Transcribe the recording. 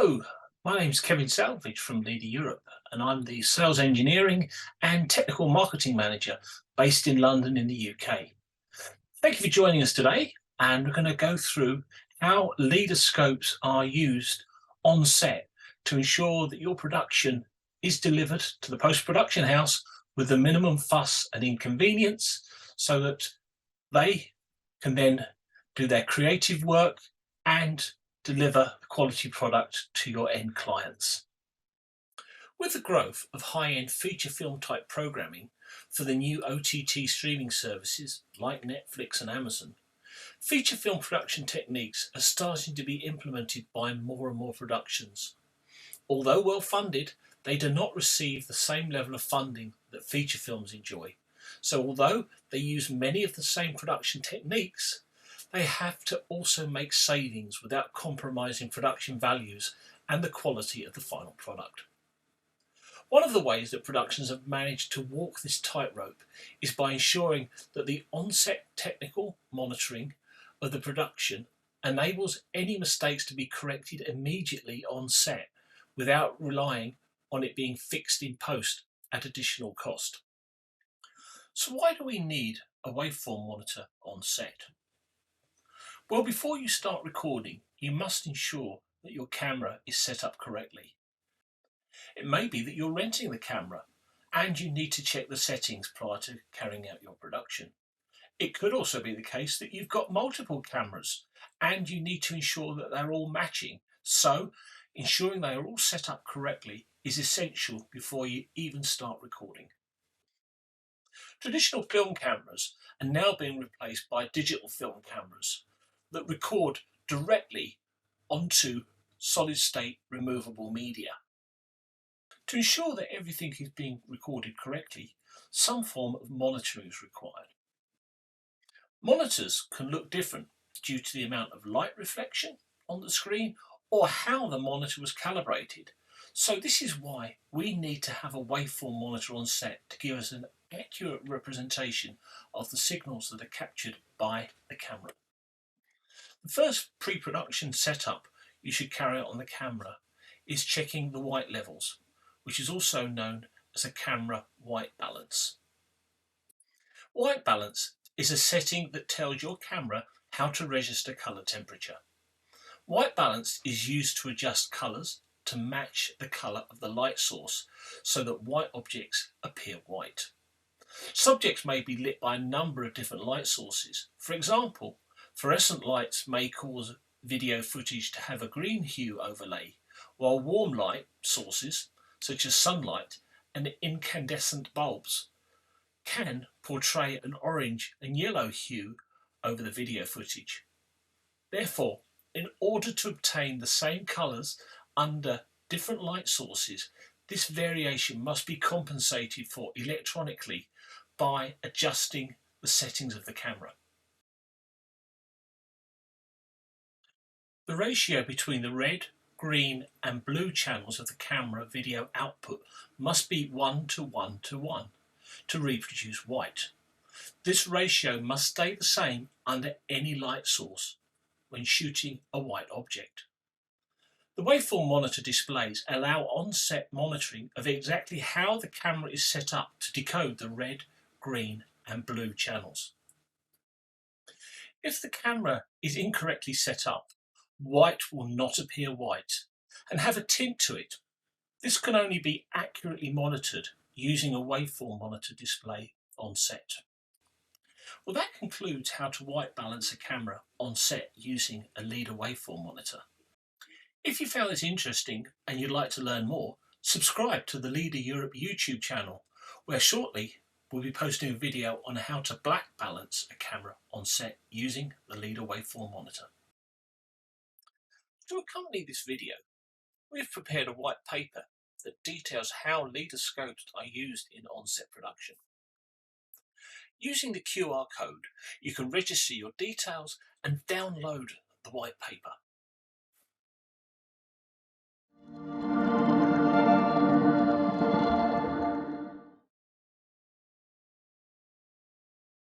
Hello, my name's Kevin Salvage from Leader Europe, and I'm the Sales Engineering and Technical Marketing Manager based in London in the UK. Thank you for joining us today, and we're going to go through how leader scopes are used on set to ensure that your production is delivered to the post-production house with the minimum fuss and inconvenience so that they can then do their creative work and deliver a quality product to your end clients. With the growth of high-end feature film type programming for the new OTT streaming services like Netflix and Amazon, feature film production techniques are starting to be implemented by more and more productions. Although well funded, they do not receive the same level of funding that feature films enjoy. So although they use many of the same production techniques, they have to also make savings without compromising production values and the quality of the final product. One of the ways that productions have managed to walk this tightrope is by ensuring that the on-set technical monitoring of the production enables any mistakes to be corrected immediately on set without relying on it being fixed in post at additional cost. So why do we need a waveform monitor on set? Well, before you start recording, you must ensure that your camera is set up correctly. It may be that you're renting the camera and you need to check the settings prior to carrying out your production. It could also be the case that you've got multiple cameras and you need to ensure that they're all matching. So, ensuring they are all set up correctly is essential before you even start recording. Traditional film cameras are now being replaced by digital film cameras that record directly onto solid state removable media. To ensure that everything is being recorded correctly, some form of monitoring is required. Monitors can look different due to the amount of light reflection on the screen or how the monitor was calibrated. So this is why we need to have a waveform monitor on set to give us an accurate representation of the signals that are captured by the camera. The first pre-production setup you should carry out on the camera is checking the white levels, which is also known as a camera white balance. White balance is a setting that tells your camera how to register color temperature. White balance is used to adjust colors to match the color of the light source so that white objects appear white. Subjects may be lit by a number of different light sources. For example, fluorescent lights may cause video footage to have a green hue overlay, while warm light sources, such as sunlight and incandescent bulbs, can portray an orange and yellow hue over the video footage. Therefore, in order to obtain the same colours under different light sources, this variation must be compensated for electronically by adjusting the settings of the camera. The ratio between the red, green and blue channels of the camera video output must be 1 to 1 to 1 to reproduce white. This ratio must stay the same under any light source when shooting a white object. The waveform monitor displays allow on-set monitoring of exactly how the camera is set up to decode the red, green and blue channels. If the camera is incorrectly set up, white will not appear white and have a tint to it. This can only be accurately monitored using a waveform monitor display on set. Well, that concludes how to white balance a camera on set using a Leader waveform monitor. If you found this interesting and you'd like to learn more, subscribe to the Leader Europe YouTube channel, where shortly we'll be posting a video on how to black balance a camera on set using the Leader waveform monitor. To accompany this video, we've prepared a white paper that details how Leader scopes are used in on-set production. Using the QR code, you can register your details and download the white paper.